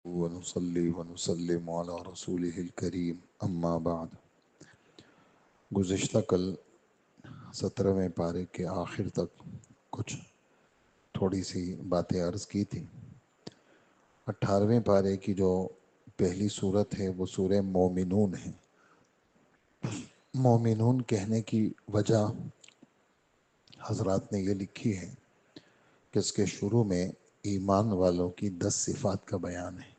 ونصلي ونسلم على رسوله الکریم اما بعد۔ گزشتہ کل 17ویں پارے کے آخر تک کچھ تھوڑی سی باتیں عرض کی تھی۔ 18ویں پارے کی جو پہلی صورت ہے وہ سورہ مومنون ہے۔ مومنون کہنے کی وجہ حضرات نے یہ لکھی ہے کہ اس کے شروع میں ایمان والوں کی 10 صفات کا بیان ہے،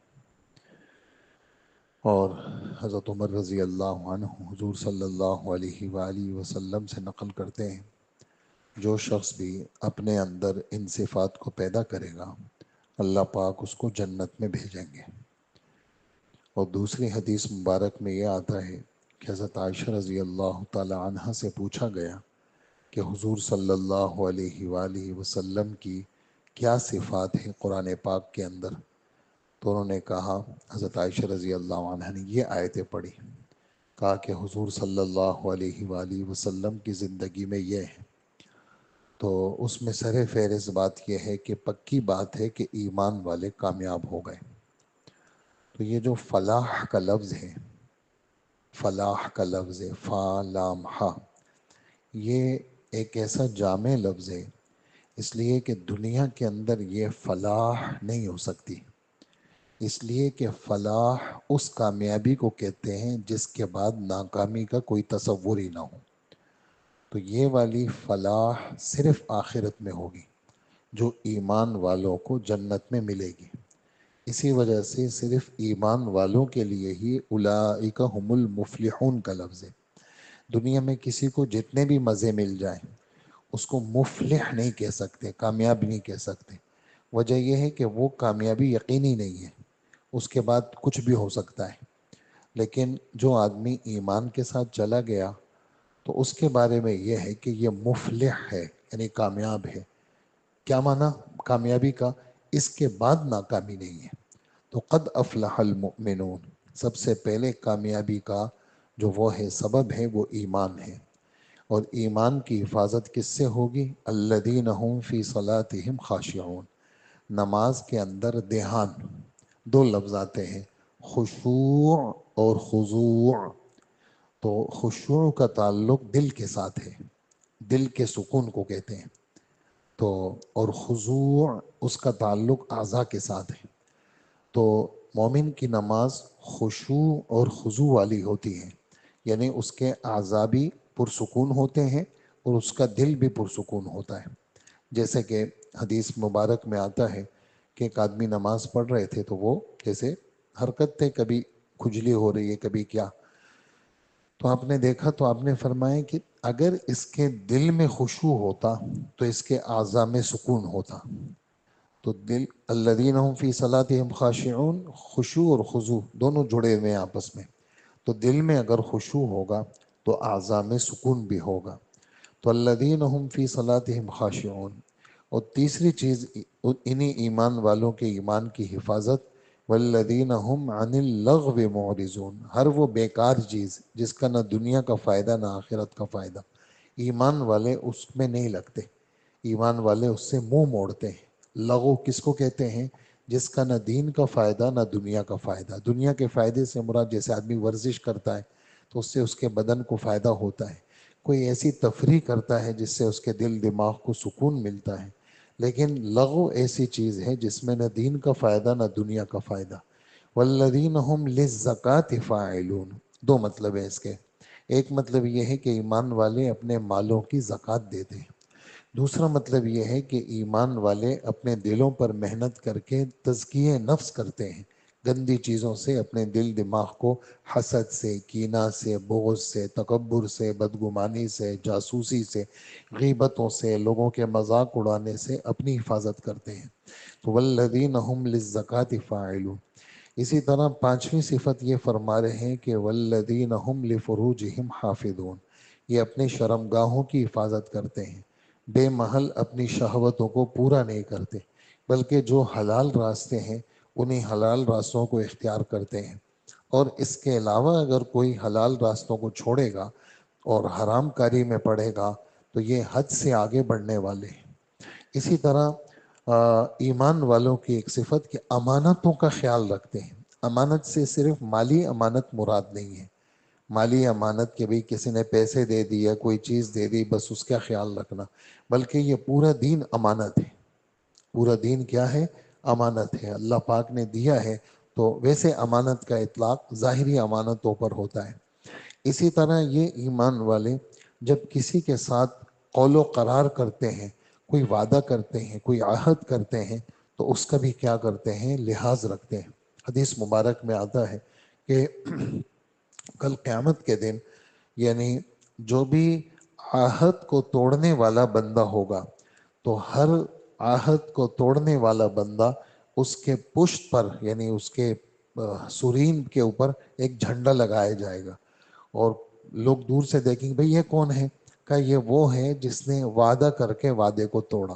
اور حضرت عمر رضی اللہ عنہ حضور صلی اللہ علیہ وآلہ وسلم سے نقل کرتے ہیں، جو شخص بھی اپنے اندر ان صفات کو پیدا کرے گا اللہ پاک اس کو جنت میں بھیجیں گے۔ اور دوسری حدیث مبارک میں یہ آتا ہے کہ حضرت عائشہ رضی اللہ تعالی عنہ سے پوچھا گیا کہ حضور صلی اللہ علیہ وآلہ وسلم کی کیا صفات ہیں قرآن پاک کے اندر؟ تو انہوں نے کہا، حضرت عائشہ رضی اللہ عنہ نے یہ آیتیں پڑھی، کہا کہ حضور صلی اللہ علیہ وآلہ وسلم کی زندگی میں یہ ہے۔ تو اس میں سر فہرست بات یہ ہے کہ پکی بات ہے کہ ایمان والے کامیاب ہو گئے۔ تو یہ جو فلاح کا لفظ ہے، فلاح کا لفظ ہے، فا لام ہا، یہ ایک ایسا جامع لفظ ہے، اس لیے کہ دنیا کے اندر یہ فلاح نہیں ہو سکتی، اس لیے کہ فلاح اس کامیابی کو کہتے ہیں جس کے بعد ناکامی کا کوئی تصور ہی نہ ہو۔ تو یہ والی فلاح صرف آخرت میں ہوگی جو ایمان والوں کو جنت میں ملے گی۔ اسی وجہ سے صرف ایمان والوں کے لیے ہی اولئک هم المفلحون کا لفظ ہے۔ دنیا میں کسی کو جتنے بھی مزے مل جائیں اس کو مفلح نہیں کہہ سکتے، کامیاب نہیں کہہ سکتے۔ وجہ یہ ہے کہ وہ کامیابی یقینی نہیں ہے، اس کے بعد کچھ بھی ہو سکتا ہے۔ لیکن جو آدمی ایمان کے ساتھ چلا گیا تو اس کے بارے میں یہ ہے کہ یہ مفلح ہے، یعنی کامیاب ہے۔ کیا معنی کامیابی کا؟ اس کے بعد ناکامی نہیں ہے۔ تو قد افلح المؤمنون، سب سے پہلے کامیابی کا جو وہ ہے سبب ہے وہ ایمان ہے۔ اور ایمان کی حفاظت کس سے ہوگی؟ الذین هم فی صلاتہم خاشعون، نماز کے اندر دھیان، دو لفظ آتے ہیں، خشوع اور خضوع۔ تو خشوع کا تعلق دل کے ساتھ ہے، دل کے سکون کو کہتے ہیں، تو اور خضوع اس کا تعلق اعضاء کے ساتھ ہے۔ تو مومن کی نماز خشوع اور خضوع والی ہوتی ہے، یعنی اس کے اعضاء بھی پرسکون ہوتے ہیں اور اس کا دل بھی پرسکون ہوتا ہے۔ جیسے کہ حدیث مبارک میں آتا ہے کہ ایک آدمی نماز پڑھ رہے تھے تو وہ جیسے حرکت تھے، کبھی کھجلی ہو رہی ہے کبھی کیا، تو آپ نے دیکھا تو آپ نے فرمایا کہ اگر اس کے دل میں خشوع ہوتا تو اس کے اعضاء میں سکون ہوتا۔ تو دل الذین هم فی صلاتہم خاشعون، خشوع اور خضوع دونوں جڑے ہوئے ہیں آپس میں۔ تو دل میں اگر خشوع ہوگا تو اعضاء میں سکون بھی ہوگا۔ تو الذین هم فی صلاتہم خاشعون۔ اور تیسری چیز انہی ایمان والوں کے ایمان کی حفاظت، والذین هم عن اللغو معرضون، ہر وہ بیکار چیز جس کا نہ دنیا کا فائدہ نہ آخرت کا فائدہ، ایمان والے اس میں نہیں لگتے، ایمان والے اس سے منہ موڑتے ہیں۔ لغو کس کو کہتے ہیں؟ جس کا نہ دین کا فائدہ نہ دنیا کا فائدہ۔ دنیا کے فائدے سے مراد جیسے آدمی ورزش کرتا ہے تو اس سے اس کے بدن کو فائدہ ہوتا ہے، کوئی ایسی تفریح کرتا ہے جس سے اس کے دل دماغ کو سکون ملتا ہے۔ لیکن لغو ایسی چیز ہے جس میں نہ دین کا فائدہ نہ دنیا کا فائدہ۔ والذین هم للزکاة فاعلون، دو مطلب ہے اس کے۔ ایک مطلب یہ ہے کہ ایمان والے اپنے مالوں کی زکوٰۃ دیتے ہیں، دوسرا مطلب یہ ہے کہ ایمان والے اپنے دلوں پر محنت کر کے تزکیہ نفس کرتے ہیں، گندی چیزوں سے اپنے دل دماغ کو، حسد سے، کینہ سے، بغض سے، تکبر سے، بدگمانی سے، جاسوسی سے، غیبتوں سے، لوگوں کے مذاق اڑانے سے اپنی حفاظت کرتے ہیں۔ تو والذین هم للزکاة فاعلون۔ اسی طرح پانچویں صفت یہ فرما رہے ہیں کہ والذین هم لفروجہم حافظون، یہ اپنے شرمگاہوں کی حفاظت کرتے ہیں، بے محل اپنی شہوتوں کو پورا نہیں کرتے، بلکہ جو حلال راستے ہیں انہی حلال راستوں کو اختیار کرتے ہیں، اور اس کے علاوہ اگر کوئی حلال راستوں کو چھوڑے گا اور حرام کاری میں پڑے گا تو یہ حد سے آگے بڑھنے والے ہیں۔ اسی طرح ایمان والوں کی ایک صفت کہ امانتوں کا خیال رکھتے ہیں۔ امانت سے صرف مالی امانت مراد نہیں ہے، مالی امانت کہ بھئی کسی نے پیسے دے دیا، کوئی چیز دے دی، بس اس کا خیال رکھنا، بلکہ یہ پورا دین امانت ہے۔ پورا دین کیا ہے؟ امانت ہے، اللہ پاک نے دیا ہے۔ تو ویسے امانت کا اطلاق ظاہری امانتوں پر ہوتا ہے۔ اسی طرح یہ ایمان والے جب کسی کے ساتھ قول و قرار کرتے ہیں، کوئی وعدہ کرتے ہیں، کوئی عہد کرتے ہیں، تو اس کا بھی کیا کرتے ہیں؟ لحاظ رکھتے ہیں۔ حدیث مبارک میں آتا ہے کہ کل قیامت کے دن یعنی جو بھی عہد کو توڑنے والا بندہ ہوگا، تو ہر عہد کو توڑنے والا بندہ اس کے پشت پر یعنی اس کے سرین کے اوپر ایک جھنڈا لگایا جائے گا، اور لوگ دور سے دیکھیں گے بھئی یہ کون ہے؟ کہ یہ وہ ہے جس نے وعدہ کر کے وعدے کو توڑا،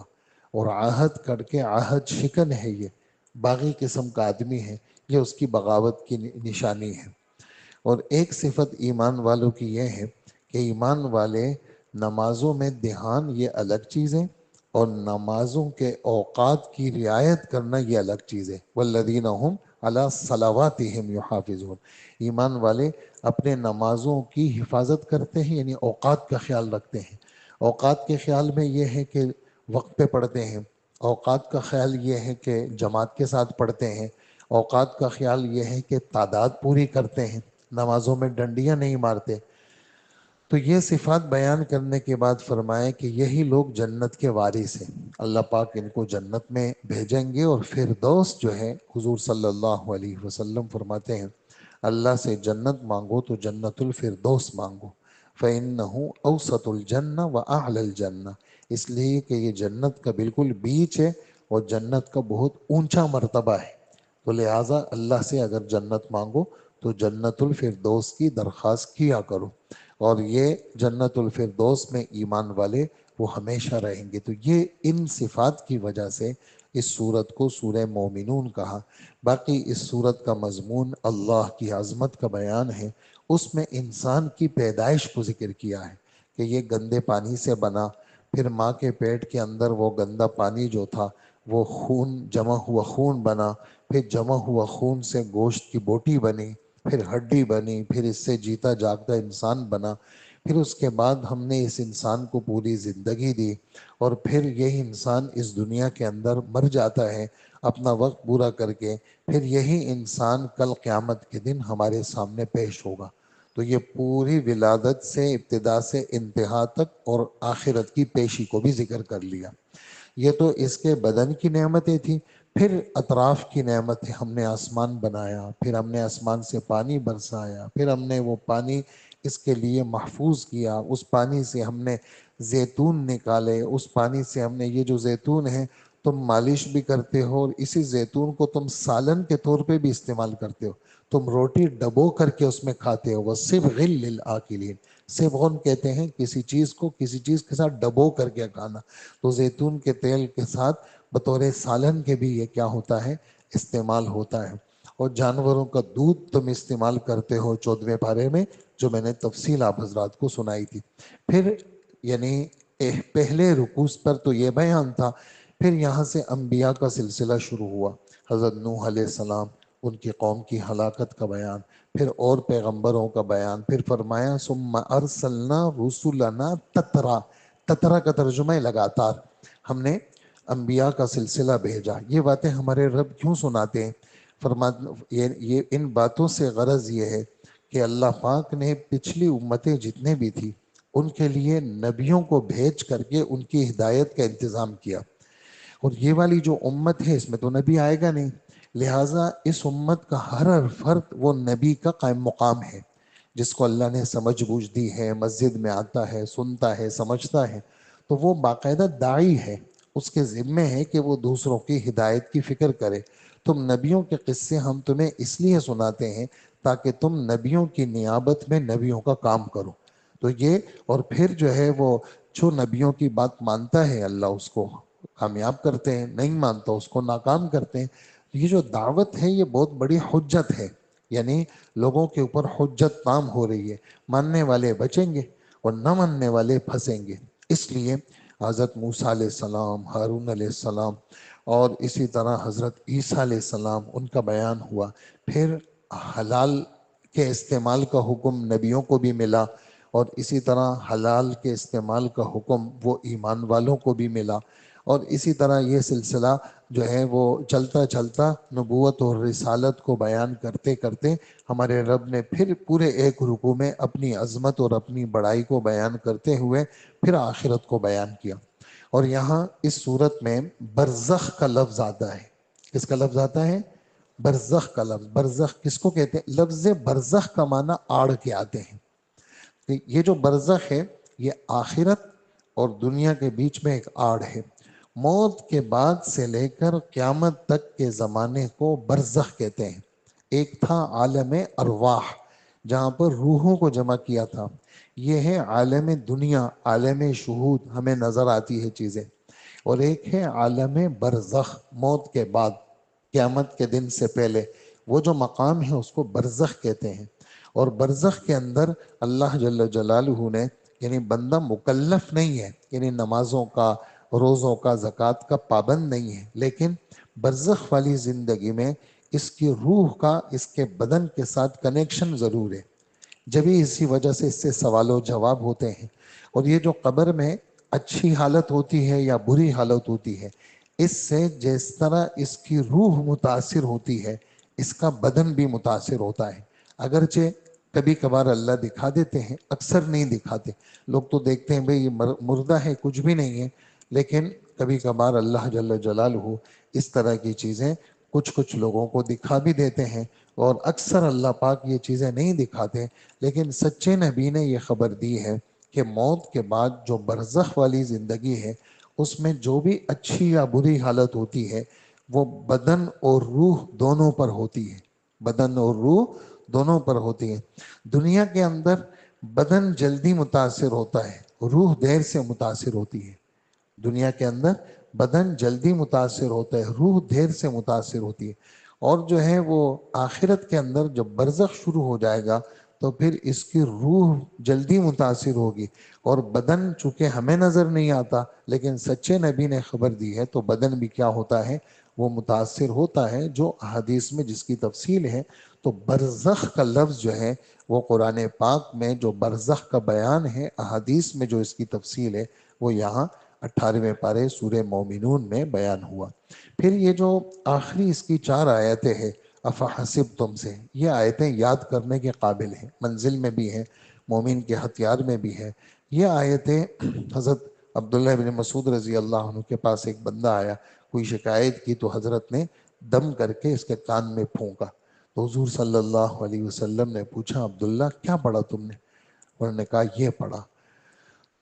اور عہد کر کے عہد شکن ہے، یہ باغی قسم کا آدمی ہے، یہ اس کی بغاوت کی نشانی ہے۔ اور ایک صفت ایمان والوں کی یہ ہے کہ ایمان والے نمازوں میں دھیان یہ الگ چیز ہے، اور نمازوں کے اوقات کی رعایت کرنا یہ الگ چیز ہے۔ والذین هم علی صلواتہم یحافظون، ایمان والے اپنے نمازوں کی حفاظت کرتے ہیں، یعنی اوقات کا خیال رکھتے ہیں۔ اوقات کے خیال میں یہ ہے کہ وقت پہ پڑھتے ہیں، اوقات کا خیال یہ ہے کہ جماعت کے ساتھ پڑھتے ہیں، اوقات کا خیال یہ ہے کہ تعداد پوری کرتے ہیں، نمازوں میں ڈنڈیاں نہیں مارتے۔ تو یہ صفات بیان کرنے کے بعد فرمائے کہ یہی لوگ جنت کے وارث ہیں، اللہ پاک ان کو جنت میں بھیجیں گے۔ اور فردوس جو ہے، حضور صلی اللہ علیہ وسلم فرماتے ہیں اللہ سے جنت مانگو تو جنت الفردوس مانگو، فإنہ اوسط الجنہ وأعلی الجنہ، اس لیے کہ یہ جنت کا بالکل بیچ ہے اور جنت کا بہت اونچا مرتبہ ہے۔ تو لہٰذا اللہ سے اگر جنت مانگو تو جنت الفردوس کی درخواست کیا کرو، اور یہ جنت الفردوس میں ایمان والے وہ ہمیشہ رہیں گے۔ تو یہ ان صفات کی وجہ سے اس سورت کو سورہ مومنون کہا۔ باقی اس سورت کا مضمون اللہ کی عظمت کا بیان ہے، اس میں انسان کی پیدائش کو ذکر کیا ہے کہ یہ گندے پانی سے بنا، پھر ماں کے پیٹ کے اندر وہ گندا پانی جو تھا وہ خون، جمع ہوا خون بنا، پھر جمع ہوا خون سے گوشت کی بوٹی بنی، پھر ہڈی بنی، پھر اس سے جیتا جاگتا انسان بنا، پھر اس کے بعد ہم نے اس انسان کو پوری زندگی دی، اور پھر یہ انسان اس دنیا کے اندر مر جاتا ہے اپنا وقت پورا کر کے، پھر یہی انسان کل قیامت کے دن ہمارے سامنے پیش ہوگا۔ تو یہ پوری ولادت سے ابتدا سے انتہا تک اور آخرت کی پیشی کو بھی ذکر کر لیا۔ یہ تو اس کے بدن کی نعمتیں تھیں، پھر اطراف کی نعمتیں، ہم نے آسمان بنایا، پھر ہم نے آسمان سے پانی برسایا، پھر ہم نے وہ پانی اس کے لیے محفوظ کیا، اس پانی سے ہم نے زیتون نکالے، اس پانی سے ہم نے یہ جو زیتون ہے تم مالش بھی کرتے ہو، اور اسی زیتون کو تم سالن کے طور پہ بھی استعمال کرتے ہو، تم روٹی ڈبو کر کے اس میں کھاتے ہو۔ وَصِبْغٍ لِلْآكِلِينَ، صبغن کہتے ہیں کسی چیز کو کسی چیز کے ساتھ ڈبو کر کے کھانا، تو زیتون کے تیل کے ساتھ بطور سالن کے بھی یہ کیا ہوتا ہے؟ استعمال ہوتا ہے۔ اور جانوروں کا دودھ تم استعمال کرتے ہو 14ویں پارے میں، جو میں نے تفصیل آپ حضرات کو سنائی تھی۔ پھر یعنی پہلے رکوع پر تو یہ بیان تھا، پھر یہاں سے انبیاء کا سلسلہ شروع ہوا، حضرت نوح علیہ السلام، ان کی قوم کی ہلاکت کا بیان، پھر اور پیغمبروں کا بیان، پھر فرمایا ثم ارسلنا رسلنا تترا، تترا کا ترجمہ ہے لگاتار، ہم نے انبیاء کا سلسلہ بھیجا۔ یہ باتیں ہمارے رب کیوں سناتے ہیں؟ یہ ان باتوں سے غرض یہ ہے کہ اللہ پاک نے پچھلی امتیں جتنے بھی تھی ان کے لیے نبیوں کو بھیج کر کے ان کی ہدایت کا انتظام کیا، اور یہ والی جو امت ہے اس میں تو نبی آئے گا نہیں، لہٰذا اس امت کا ہر فرد وہ نبی کا قائم مقام ہے، جس کو اللہ نے سمجھ بوجھ دی ہے، مسجد میں آتا ہے، سنتا ہے، سمجھتا ہے، تو وہ باقاعدہ داعی ہے، اس کے ذمے ہے کہ وہ دوسروں کی ہدایت کی فکر کرے۔ تم نبیوں کے قصے ہم تمہیں اس لیے سناتے ہیں تاکہ تم نبیوں کی نیابت میں نبیوں کا کام کرو۔ تو یہ، اور پھر جو ہے وہ جو نبیوں کی بات مانتا ہے اللہ اس کو کامیاب کرتے ہیں، نہیں مانتا اس کو ناکام کرتے ہیں۔ یہ جو دعوت ہے یہ بہت بڑی حجت ہے، یعنی لوگوں کے اوپر حجت تام ہو رہی ہے، ماننے والے بچیں گے اور نہ ماننے والے پھنسیں گے۔ اس لیے حضرت موسیٰ علیہ السلام، ہارون علیہ السلام، اور اسی طرح حضرت عیسیٰ علیہ السلام، ان کا بیان ہوا۔ پھر حلال کے استعمال کا حکم نبیوں کو بھی ملا، اور اسی طرح حلال کے استعمال کا حکم وہ ایمان والوں کو بھی ملا، اور اسی طرح یہ سلسلہ جو ہے وہ چلتا چلتا نبوت اور رسالت کو بیان کرتے کرتے ہمارے رب نے پھر پورے ایک رکوع میں اپنی عظمت اور اپنی بڑائی کو بیان کرتے ہوئے پھر آخرت کو بیان کیا۔ اور یہاں اس صورت میں برزخ کا لفظ آتا ہے۔ کس کا لفظ آتا ہے؟ برزخ کا لفظ۔ برزخ کس کو کہتے ہیں؟ لفظ برزخ کا معنی آڑ کے آتے ہیں۔ یہ جو برزخ ہے یہ آخرت اور دنیا کے بیچ میں ایک آڑ ہے۔ موت کے بعد سے لے کر قیامت تک کے زمانے کو برزخ کہتے ہیں۔ ایک تھا عالم ارواح جہاں پر روحوں کو جمع کیا تھا، یہ ہے عالم دنیا، عالم شہود، ہمیں نظر آتی ہے چیزیں، اور ایک ہے عالم برزخ، موت کے بعد، قیامت کے دن سے پہلے وہ جو مقام ہے اس کو برزخ کہتے ہیں۔ اور برزخ کے اندر اللہ جل جلالہ نے، یعنی بندہ مکلف نہیں ہے، یعنی نمازوں کا، روزوں کا، زکوٰۃ کا پابند نہیں ہے، لیکن برزخ والی زندگی میں اس کی روح کا اس کے بدن کے ساتھ کنیکشن ضرور ہے، جبھی اسی وجہ سے اس سے سوال و جواب ہوتے ہیں۔ اور یہ جو قبر میں اچھی حالت ہوتی ہے یا بری حالت ہوتی ہے، اس سے جس طرح اس کی روح متاثر ہوتی ہے اس کا بدن بھی متاثر ہوتا ہے۔ اگرچہ کبھی کبھار اللہ دکھا دیتے ہیں، اکثر نہیں دکھاتے، لوگ تو دیکھتے ہیں بھئی یہ مردہ ہے، کچھ بھی نہیں ہے، لیکن کبھی کبھار اللہ جل جلالہ اس طرح کی چیزیں کچھ لوگوں کو دکھا بھی دیتے ہیں، اور اکثر اللہ پاک یہ چیزیں نہیں دکھاتے۔ لیکن سچے نبی نے یہ خبر دی ہے کہ موت کے بعد جو برزخ والی زندگی ہے اس میں جو بھی اچھی یا بری حالت ہوتی ہے وہ بدن اور روح دونوں پر ہوتی ہے، بدن اور روح دونوں پر ہوتی ہے۔ دنیا کے اندر بدن جلدی متاثر ہوتا ہے، روح دیر سے متاثر ہوتی ہے۔ دنیا کے اندر بدن جلدی متاثر ہوتا ہے، روح دیر سے متاثر ہوتی ہے۔ اور جو ہے وہ آخرت کے اندر جب برزخ شروع ہو جائے گا تو پھر اس کی روح جلدی متاثر ہوگی، اور بدن چونکہ ہمیں نظر نہیں آتا لیکن سچے نبی نے خبر دی ہے تو بدن بھی کیا ہوتا ہے؟ وہ متاثر ہوتا ہے، جو حدیث میں جس کی تفصیل ہے۔ تو برزخ کا لفظ جو ہے وہ قرآن پاک میں جو برزخ کا بیان ہے، احادیث میں جو اس کی تفصیل ہے وہ یہاں 18ویں پارے سورہ مومنون میں بیان ہوا۔ پھر یہ جو آخری اس کی 4 آیتیں ہیں، افحسبتم سے، یہ آیتیں یاد کرنے کے قابل ہیں، منزل میں بھی ہیں، مومن کے ہتھیار میں بھی ہے۔ یہ آیتیں حضرت عبداللہ بن مسعود رضی اللہ عنہ کے پاس ایک بندہ آیا، کوئی شکایت کی تو حضرت نے دم کر کے اس کے کان میں پھونکا، تو حضور صلی اللہ علیہ وسلم نے پوچھا عبداللہ کیا پڑھا تم نے؟ انہوں نے کہا یہ پڑھا۔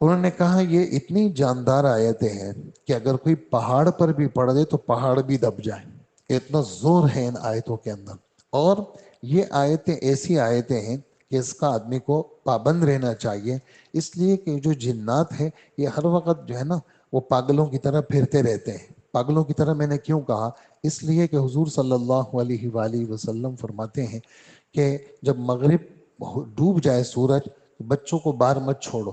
انہوں نے کہا یہ اتنی جاندار آیتیں ہیں کہ اگر کوئی پہاڑ پر بھی پڑھ دے تو پہاڑ بھی دب جائے، اتنا زور ہے ان آیتوں کے اندر۔ اور یہ آیتیں ایسی آیتیں ہیں کہ اس کا آدمی کو پابند رہنا چاہیے، اس لیے کہ جو جنات ہیں یہ ہر وقت جو ہے نا وہ پاگلوں کی طرح پھرتے رہتے ہیں۔ پاگلوں کی طرح میں نے کیوں کہا؟ اس لیے کہ حضور صلی اللہ علیہ وآلہ وسلم فرماتے ہیں کہ جب مغرب ڈوب جائے سورج، بچوں کو باہر مت چھوڑو،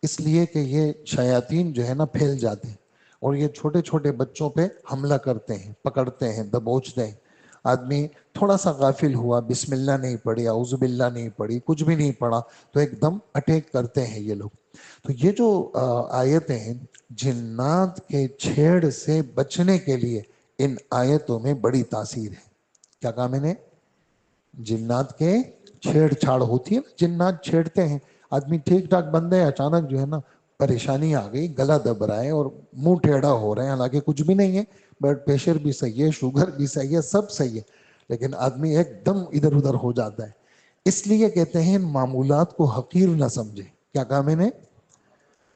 اس لیے کہ یہ شیاطین جو ہے نا پھیل جاتے ہیں اور یہ چھوٹے چھوٹے بچوں پہ حملہ کرتے ہیں، پکڑتے ہیں، دبوچتے ہیں۔ آدمی تھوڑا سا غافل ہوا، بسم اللہ نہیں پڑھی، اعوذ باللہ نہیں پڑھی، کچھ بھی نہیں پڑھا، تو ایک دم اٹیک کرتے ہیں یہ لوگ۔ تو یہ جو آیتیں ہیں، جنات کے چھیڑ سے بچنے کے لیے ان آیتوں میں بڑی تاثیر ہے۔ کیا کہا میں نے؟ جنات کے چھیڑ چھاڑ ہوتی ہے نا، جنات چھیڑتے ہیں، آدمی ٹھیک ٹھاک بندے اچانک جو ہے نا پریشانی آ گئی، گلا دب رہا ہے اور منہ ٹیڑھا ہو رہے ہیں، حالانکہ کچھ بھی نہیں ہے، بلڈ پریشر بھی صحیح ہے، شوگر بھی صحیح ہے، سب صحیح ہے، لیکن آدمی ایک دم ادھر ادھر ہو جاتا ہے۔ اس لیے کہتے ہیں معمولات کو حقیر نہ سمجھے۔ کیا کہا میں نے؟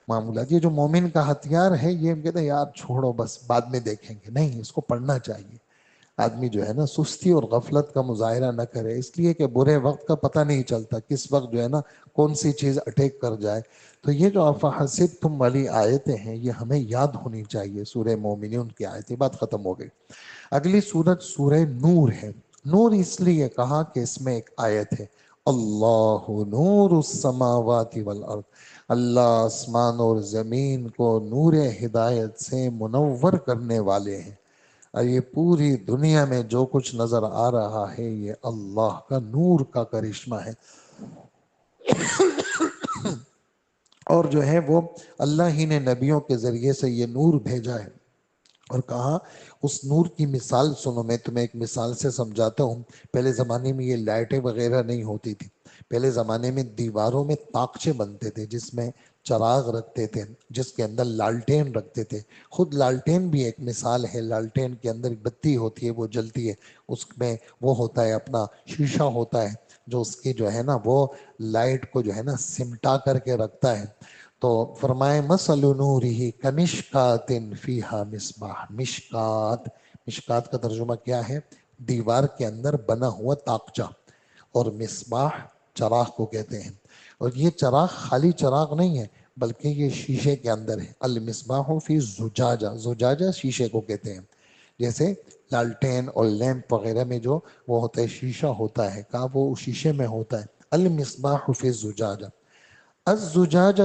معمولات، یہ جو مومن کا ہتھیار ہے، یہ کہتے ہیں یار چھوڑو بس بعد میں دیکھیں گے، نہیں، اس کو پڑھنا چاہیے۔ آدمی جو ہے نا سستی اور غفلت کا مظاہرہ نہ کرے، اس لیے کہ برے وقت کا پتہ نہیں چلتا کس وقت جو ہے نا کون سی چیز اٹیک کر جائے۔ تو یہ جو افحسبتم والی آیتیں ہیں یہ ہمیں یاد ہونی چاہیے، سورہ مومنون کی آیتیں۔ بات ختم ہو گئی۔ اگلی سورت سورہ نور ہے۔ نور اس لیے کہا کہ اس میں ایک آیت ہے، اللہ نور السماوات والارض، اللہ آسمان اور زمین کو نور ہدایت سے منور کرنے والے ہیں۔ اور یہ پوری دنیا میں جو کچھ نظر آ رہا ہے یہ اللہ کا نور کا کرشمہ ہے، اور جو ہے وہ اللہ ہی نے نبیوں کے ذریعے سے یہ نور بھیجا ہے۔ اور کہا اس نور کی مثال سنو، میں تمہیں ایک مثال سے سمجھاتا ہوں۔ پہلے زمانے میں یہ لائٹیں وغیرہ نہیں ہوتی تھی، پہلے زمانے میں دیواروں میں طاقچے بنتے تھے جس میں چراغ رکھتے تھے، جس کے اندر لالٹین رکھتے تھے۔ خود لالٹین بھی ایک مثال ہے، لالٹین کے اندر ایک بتی ہوتی ہے، وہ جلتی ہے، اس میں وہ ہوتا ہے اپنا شیشہ ہوتا ہے جو اس کی جو ہے نا وہ لائٹ کو جو ہے نا سمٹا کر کے رکھتا ہے۔ تو فرمائے مثل نورہ کمشکات فیہا مصباح، مشکات، مشکات کا ترجمہ کیا ہے؟ دیوار کے اندر بنا ہوا طاقچہ، اور مصباح چراغ کو کہتے ہیں۔ اور یہ چراغ خالی چراغ نہیں ہے بلکہ یہ شیشے کے اندر ہے۔ المصباح فی زجاجہ، زجاجہ شیشے کو کہتے ہیں، جیسے لالٹین اور لیمپ وغیرہ میں جو وہ ہوتا ہے شیشہ ہوتا ہے، کہا وہ شیشے میں ہوتا ہے۔ المصباح فی زجاجہ، الزجاجہ،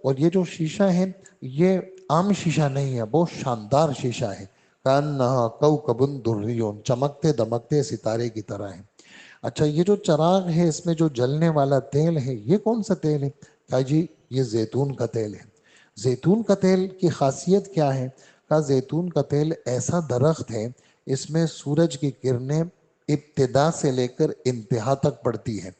اور یہ جو شیشہ ہے یہ عام شیشہ نہیں ہے، بہت شاندار شیشہ ہے۔ کانہا کوکب دری، چمکتے دمکتے ستارے کی طرح ہے۔ اچھا یہ جو چراغ ہے اس میں جو جلنے والا تیل ہے یہ کون سا تیل ہے؟ کہا جی یہ زیتون کا تیل ہے۔ زیتون کا تیل کی خاصیت کیا ہے؟ کہا زیتون کا تیل ایسا درخت ہے، اس میں سورج کی کرنیں ابتدا سے لے کر انتہا تک پڑتی ہے،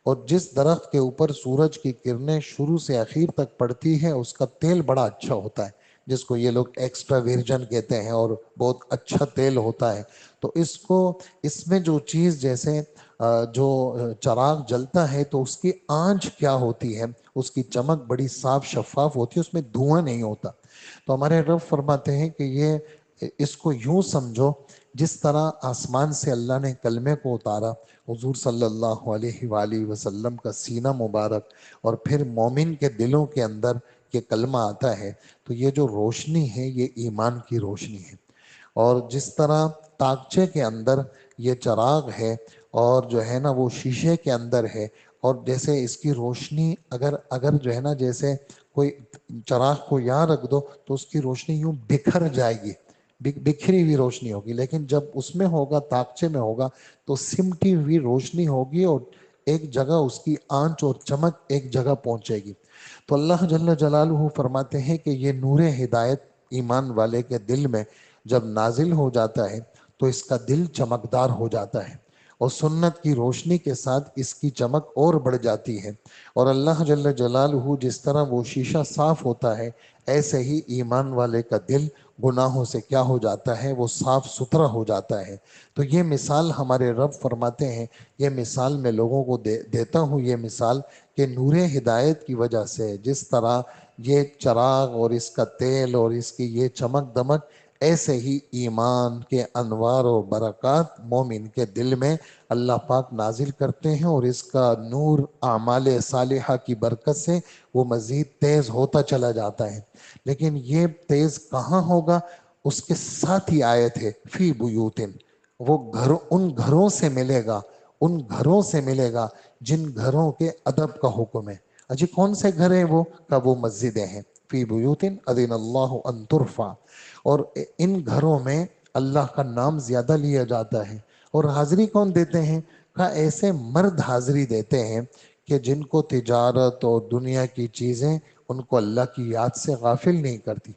اور جس درخت کے اوپر سورج کی کرنیں شروع سے اخیر تک پڑتی ہے اس کا تیل بڑا اچھا ہوتا ہے، جس کو یہ لوگ ایکسٹرا ورجن کہتے ہیں، اور بہت اچھا تیل ہوتا ہے۔ تو اس میں جو چیز جیسے جو چراغ جلتا ہے تو اس کی آنچ کیا ہوتی ہے، اس کی چمک بڑی صاف شفاف ہوتی ہے، اس میں دھواں نہیں ہوتا۔ تو ہمارے رب فرماتے ہیں کہ یہ اس کو یوں سمجھو جس طرح آسمان سے اللہ نے کلمے کو اتارا، حضور صلی اللہ علیہ وآلہ وسلم کا سینہ مبارک، اور پھر مومن کے دلوں کے اندر یہ کلمہ آتا ہے، تو یہ جو روشنی ہے یہ ایمان کی روشنی ہے۔ اور جس طرح طاقچے کے اندر یہ چراغ ہے اور جو ہے نا وہ شیشے کے اندر ہے، اور جیسے اس کی روشنی اگر جو ہے نا جیسے کوئی چراغ کو یہاں رکھ دو تو اس کی روشنی یوں بکھر جائے گی، بکھری ہوئی روشنی ہوگی، لیکن جب اس میں ہوگا طاقچے میں ہوگا تو سمٹی ہوئی روشنی ہوگی، اور ایک جگہ اس کی آنچ اور چمک ایک جگہ پہنچے گی۔ تو اللہ جل جلالہ فرماتے ہیں کہ یہ نور ہدایت ایمان والے کے دل میں جب نازل ہو جاتا ہے تو اس کا دل چمکدار ہو جاتا ہے، اور سنت کی روشنی کے ساتھ اس کی چمک اور بڑھ جاتی ہے۔ اور اللہ جل جلالہ جس طرح وہ شیشہ صاف ہوتا ہے ایسے ہی ایمان والے کا دل گناہوں سے کیا ہو جاتا ہے، وہ صاف ستھرا ہو جاتا ہے۔ تو یہ مثال ہمارے رب فرماتے ہیں، یہ مثال میں لوگوں کو دیتا ہوں، یہ مثال کہ نور ہدایت کی وجہ سے جس طرح یہ چراغ اور اس کا تیل اور اس کی یہ چمک دمک، ایسے ہی ایمان کے انوار و برکات مومن کے دل میں اللہ پاک نازل کرتے ہیں، اور اس کا نور اعمال صالحہ کی برکت سے وہ مزید تیز ہوتا چلا جاتا ہے۔ لیکن یہ تیز کہاں ہوگا؟ اس کے ساتھ ہی آیت ہے فی بیوتن، وہ ان گھروں سے ملے گا، ان گھروں سے ملے گا جن گھروں کے ادب کا حکم ہے۔ اجی کون سے گھر ہیں وہ؟ کہ وہ مسجدیں ہیں۔ فی بیوتن اذن اللہ ان ترفع، اور ان گھروں میں اللہ کا نام زیادہ لیا جاتا ہے۔ اور حاضری کون دیتے ہیں؟ کہ ایسے مرد حاضری دیتے ہیں کہ جن کو تجارت اور دنیا کی چیزیں ان کو اللہ کی یاد سے غافل نہیں کرتی،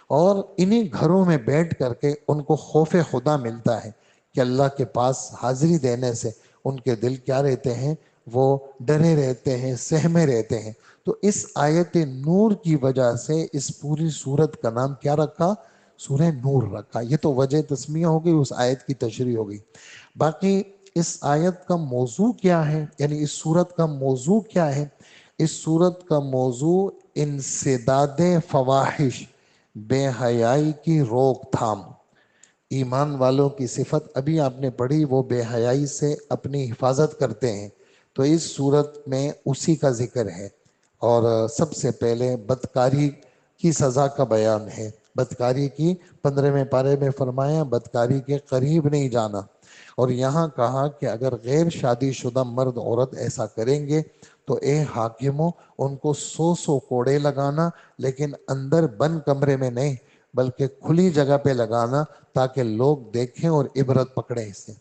اور انہی گھروں میں بیٹھ کر کے ان کو خوف خدا ملتا ہے کہ اللہ کے پاس حاضری دینے سے ان کے دل کیا رہتے ہیں؟ وہ ڈرے رہتے ہیں، سہمے رہتے ہیں۔ تو اس آیت نور کی وجہ سے اس پوری سورت کا نام کیا رکھا؟ سورہ نور رکھا۔ یہ تو وجہ تسمیہ ہو گئی، اس آیت کی تشریح ہو گئی۔ باقی اس آیت کا موضوع کیا ہے، یعنی اس سورت کا موضوع کیا ہے؟ اس سورت کا موضوع انسداد فواحش، بے حیائی کی روک تھام۔ ایمان والوں کی صفت ابھی آپ نے پڑھی، وہ بے حیائی سے اپنی حفاظت کرتے ہیں، تو اس صورت میں اسی کا ذکر ہے۔ اور سب سے پہلے بدکاری کی سزا کا بیان ہے۔ بدکاری کی 15ویں پارے میں فرمایا بدکاری کے قریب نہیں جانا، اور یہاں کہا کہ اگر غیر شادی شدہ مرد عورت ایسا کریں گے تو اے حاکموں ان کو 100 کوڑے لگانا، لیکن اندر بند کمرے میں نہیں بلکہ کھلی جگہ پہ لگانا، تاکہ لوگ دیکھیں اور عبرت پکڑیں اسے۔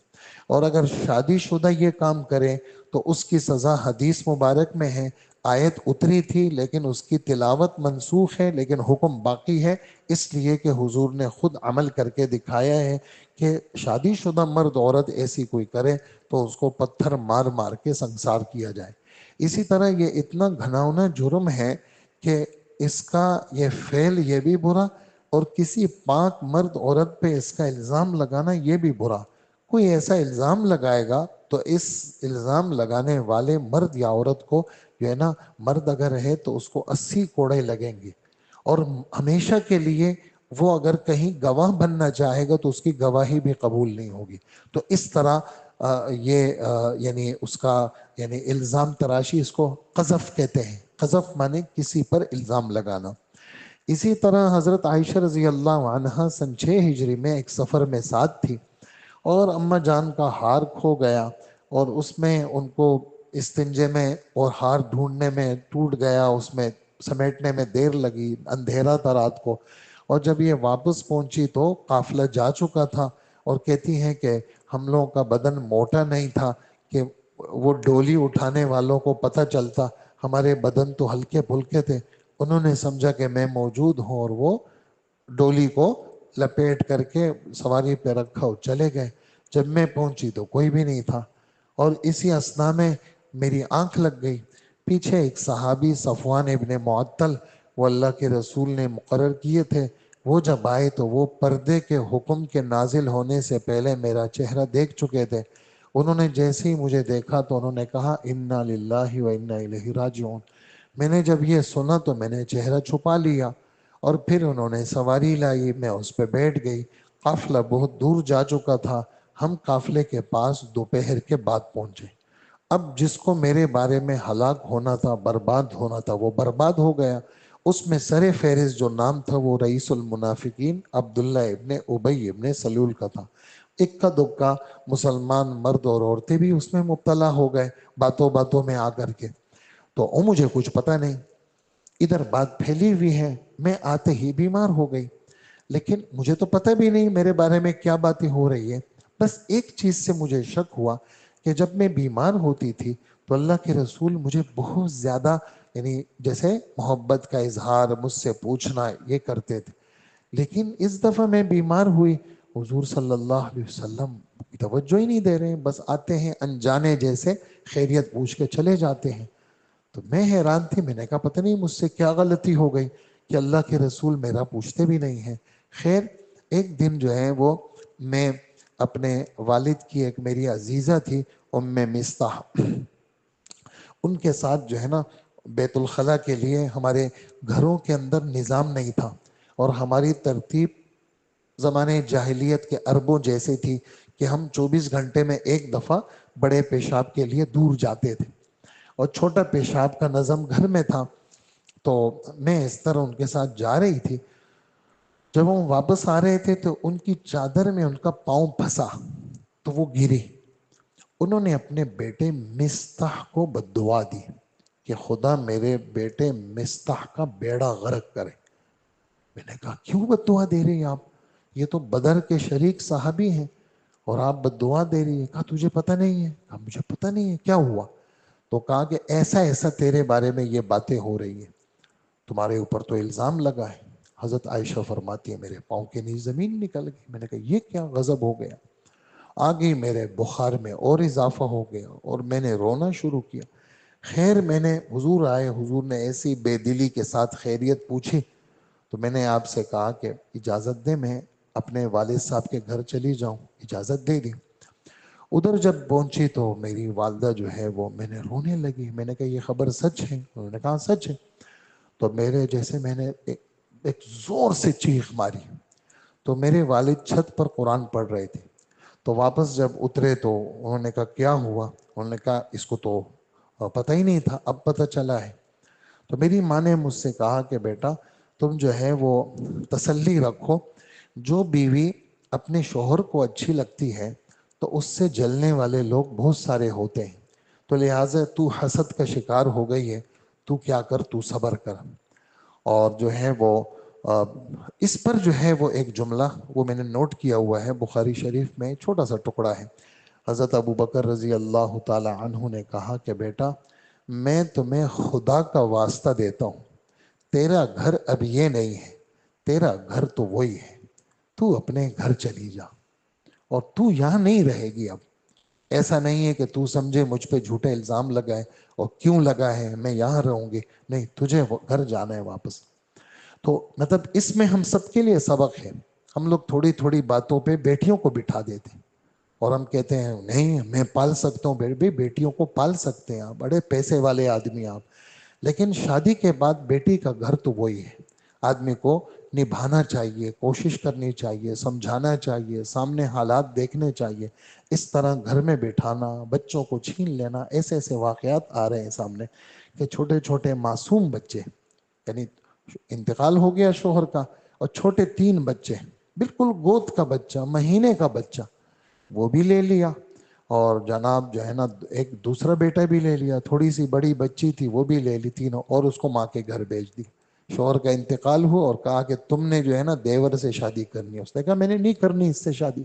اور اگر شادی شدہ یہ کام کرے تو اس کی سزا حدیث مبارک میں ہے، آیت اتری تھی لیکن اس کی تلاوت منسوخ ہے، لیکن حکم باقی ہے، اس لیے کہ حضور نے خود عمل کر کے دکھایا ہے کہ شادی شدہ مرد عورت ایسی کوئی کرے تو اس کو پتھر مار مار کے سنسار کیا جائے۔ اسی طرح یہ اتنا گھناؤنا جرم ہے کہ اس کا یہ فعل یہ بھی برا، اور کسی پاک مرد عورت پہ اس کا الزام لگانا یہ بھی برا۔ کوئی ایسا الزام لگائے گا تو اس الزام لگانے والے مرد یا عورت کو جو ہے نا، مرد اگر ہے تو اس کو 80 کوڑے لگیں گے، اور ہمیشہ کے لیے وہ اگر کہیں گواہ بننا چاہے گا تو اس کی گواہی بھی قبول نہیں ہوگی۔ تو اس طرح یعنی اس کا یعنی الزام تراشی، اس کو قذف کہتے ہیں۔ قذف مانے کسی پر الزام لگانا۔ اسی طرح حضرت عائشہ رضی اللہ عنہا سن 6 ہجری میں ایک سفر میں ساتھ تھی، اور اماں جان کا ہار کھو گیا، اور اس میں ان کو استنجے میں اور ہار ڈھونڈنے میں ٹوٹ گیا، اس میں سمیٹنے میں دیر لگی، اندھیرا تھا رات کو، اور جب یہ واپس پہنچی تو قافلہ جا چکا تھا، اور کہتی ہیں کہ ہم لوگوں کا بدن موٹا نہیں تھا کہ وہ ڈولی اٹھانے والوں کو پتہ چلتا، ہمارے بدن تو ہلکے پھلکے تھے، انہوں نے سمجھا کہ میں موجود ہوں، اور وہ ڈولی کو لپیٹ کر کے سواری پہ رکھا اور چلے گئے۔ جب میں پہنچی تو کوئی بھی نہیں تھا، اور اسی اثنا میں میری آنکھ لگ گئی۔ پیچھے ایک صحابی صفوان ابن معطل، وہ اللہ کے رسول نے مقرر کیے تھے، وہ جب آئے تو وہ پردے کے حکم کے نازل ہونے سے پہلے میرا چہرہ دیکھ چکے تھے۔ انہوں نے جیسے ہی مجھے دیکھا تو انہوں نے کہا انا للہ و انا الیہ راجعون۔ میں نے جب یہ سنا تو میں نے چہرہ چھپا لیا، اور پھر انہوں نے سواری لائی، میں اس پہ بیٹھ گئی۔ قافلہ بہت دور جا چکا تھا، ہم قافلے کے پاس دوپہر کے بعد پہنچے۔ اب جس کو میرے بارے میں ہلاک ہونا تھا، برباد ہونا تھا، وہ برباد ہو گیا۔ اس میں سر فہرست جو نام تھا وہ رئیس المنافقین عبداللہ ابن ابی ابن سلول کا تھا۔ اکا دکا مسلمان مرد اور عورتیں بھی اس میں مبتلا ہو گئے باتوں باتوں میں آ کر کے۔ تو مجھے کچھ پتہ نہیں، ادھر بات پھیلی ہوئی ہے، میں آتے ہی بیمار ہو گئی، لیکن مجھے تو پتہ بھی نہیں میرے بارے میں کیا باتیں ہو رہی ہے۔ بس ایک چیز سے مجھے شک ہوا کہ جب میں بیمار ہوتی تھی تو اللہ کے رسول مجھے بہت زیادہ یعنی جیسے محبت کا اظہار، مجھ سے پوچھنا یہ کرتے تھے، لیکن اس دفعہ میں بیمار ہوئی، حضور صلی اللہ علیہ وسلم توجہ ہی نہیں دے رہے ہیں، بس آتے ہیں انجانے جیسے خیریت پوچھ کے چلے جاتے ہیں۔ تو میں حیران تھی، میں نے کہا پتہ نہیں مجھ سے کیا غلطی ہو گئی کہ اللہ کے رسول میرا پوچھتے بھی نہیں ہیں۔ خیر ایک دن جو ہے وہ میں اپنے والد کی ایک میری عزیزہ تھی ام مستح، ان کے ساتھ جو ہے نا بیت الخلاء کے لیے ہمارے گھروں کے اندر نظام نہیں تھا، اور ہماری ترتیب زمانے جاہلیت کے عربوں جیسے تھی کہ ہم 24 گھنٹے میں ایک دفعہ بڑے پیشاب کے لیے دور جاتے تھے، اور چھوٹا پیشاب کا نظم گھر میں تھا۔ تو میں اس طرح ان کے ساتھ جا رہی تھی، جب وہ واپس آ رہے تھے تو ان کی چادر میں ان کا پاؤں پھنسا تو وہ گری۔ انہوں نے اپنے بیٹے مستح کو بد دعا دی کہ خدا میرے بیٹے مستح کا بیڑا غرق کرے۔ میں نے کہا کیوں بد دعا دے رہی ہیں آپ؟ یہ تو بدر کے شریک صحابی ہیں اور آپ بد دعا دے رہی ہیں۔ کہا تجھے پتہ نہیں ہے؟ کہا مجھے پتہ نہیں ہے، کیا ہوا؟ تو کہا کہ ایسا ایسا تیرے بارے میں یہ باتیں ہو رہی ہیں، تمہارے اوپر تو الزام لگا ہے۔ حضرت عائشہ فرماتی ہے میرے پاؤں کے نیچے زمین نکل گئی۔ میں نے کہا یہ کیا غضب ہو گیا؟ آگے میرے بخار میں اور اضافہ ہو گیا اور میں نے رونا شروع کیا۔ خیر میں نے حضور آئے، حضور نے ایسی بے دلی کے ساتھ خیریت پوچھی، تو میں نے آپ سے کہا کہ اجازت دے میں اپنے والد صاحب کے گھر چلی جاؤں، اجازت دے دی۔ ادھر جب پہنچی تو میری والدہ جو ہے وہ میں نے رونے لگی۔ میں نے کہا یہ خبر سچ ہے؟ انہوں نے کہا سچ ہے۔ تو میرے جیسے میں نے ایک زور سے چیخ ماری، تو میرے والد چھت پر قرآن پڑھ رہے تھے، تو واپس جب اترے تو انہوں نے کہا کیا ہوا؟ انہوں نے کہا اس کو تو پتہ ہی نہیں تھا، اب پتہ چلا ہے۔ تو میری ماں نے مجھ سے کہا کہ بیٹا تم جو ہے وہ تسلی رکھو، جو بیوی اپنے شوہر کو اچھی لگتی ہے تو اس سے جلنے والے لوگ بہت سارے ہوتے ہیں. تو لہٰذا تو حسد کا شکار ہو گئی ہے، تو کیا کر، تو صبر کر. اور جو ہے وہ اس پر جو ہے وہ ایک جملہ وہ میں نے نوٹ کیا ہوا ہے، بخاری شریف میں چھوٹا سا ٹکڑا ہے. حضرت ابو بکر رضی اللہ تعالی عنہ نے کہا کہ بیٹا میں تمہیں خدا کا واسطہ دیتا ہوں، تیرا گھر اب یہ نہیں ہے، تیرا گھر تو وہی ہے. تو اپنے گھر چلی جا اور تو یہاں نہیں رہے گی اب. ایسا نہیں ہے کہ تو سمجھے مجھ پہ جھوٹے الزام لگائے اور کیوں لگا ہے، میں یہاں رہوں گی. نہیں، تجھے گھر جانا ہے واپس. تو مطلب اس میں ہم سب کے لیے سبق ہے. ہم لوگ تھوڑی تھوڑی باتوں پہ بیٹیوں کو بٹھا دیتے ہیں اور ہم کہتے ہیں نہیں میں پال سکتا ہوں. بیٹیوں کو پال سکتے ہیں آپ، بڑے پیسے والے آدمی آپ، لیکن شادی کے بعد بیٹی کا گھر تو وہی ہے. آدمی کو نبھانا چاہیے، کوشش کرنی چاہیے، سمجھانا چاہیے، سامنے حالات دیکھنے چاہیے. اس طرح گھر میں بٹھانا، بچوں کو چھین لینا، ایسے ایسے واقعات آ رہے ہیں سامنے کہ چھوٹے چھوٹے معصوم بچے، یعنی انتقال ہو گیا شوہر کا اور چھوٹے 3 بچے، بالکل گود کا بچہ، مہینے کا بچہ، وہ بھی لے لیا. اور جناب جو ہے نا ایک دوسرا بیٹا بھی لے لیا، تھوڑی سی بڑی بچی تھی وہ بھی لے لی، تینوں، اور اس کو ماں کے گھر بھیج دی. شوہر کا انتقال ہوا اور کہا کہ تم نے جو ہے نا دیور سے شادی کرنی ہے. اس نے کہا میں نے نہیں کرنی اس سے شادی.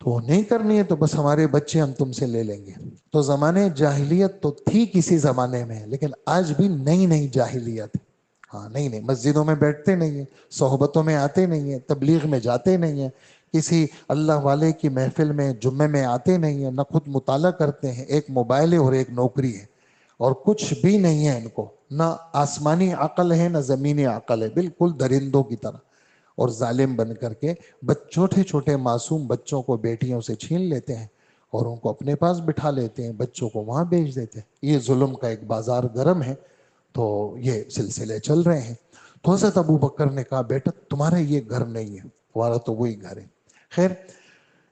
تو نہیں کرنی ہے تو بس ہمارے بچے ہم تم سے لے لیں گے. تو زمانے جاہلیت تو تھی کسی زمانے میں، لیکن آج بھی نئی نئی جاہلیت. ہاں نہیں نہیں، مسجدوں میں بیٹھتے نہیں ہیں، صحبتوں میں آتے نہیں ہیں، تبلیغ میں جاتے نہیں ہیں، کسی اللہ والے کی محفل میں جمعے میں آتے نہیں ہیں، نہ خود مطالعہ کرتے ہیں. ایک موبائل ہے اور ایک نوکری ہے اور کچھ بھی نہیں ہے ان کو، نہ آسمانی عقل ہے نہ زمینی عقل ہے، بالکل درندوں کی طرح. اور ظالم بن کر کے چھوٹے چھوٹے معصوم بچوں کو بیٹیوں سے چھین لیتے ہیں اور ان کو اپنے پاس بٹھا لیتے ہیں، بچوں کو وہاں بھیج دیتے ہیں. یہ ظلم کا ایک بازار گرم ہے. تو یہ سلسلے چل رہے ہیں. تو حضرت ابو بکر نے کہا بیٹا تمہارا یہ گھر نہیں ہے، تمہارا تو وہی گھر ہے. خیر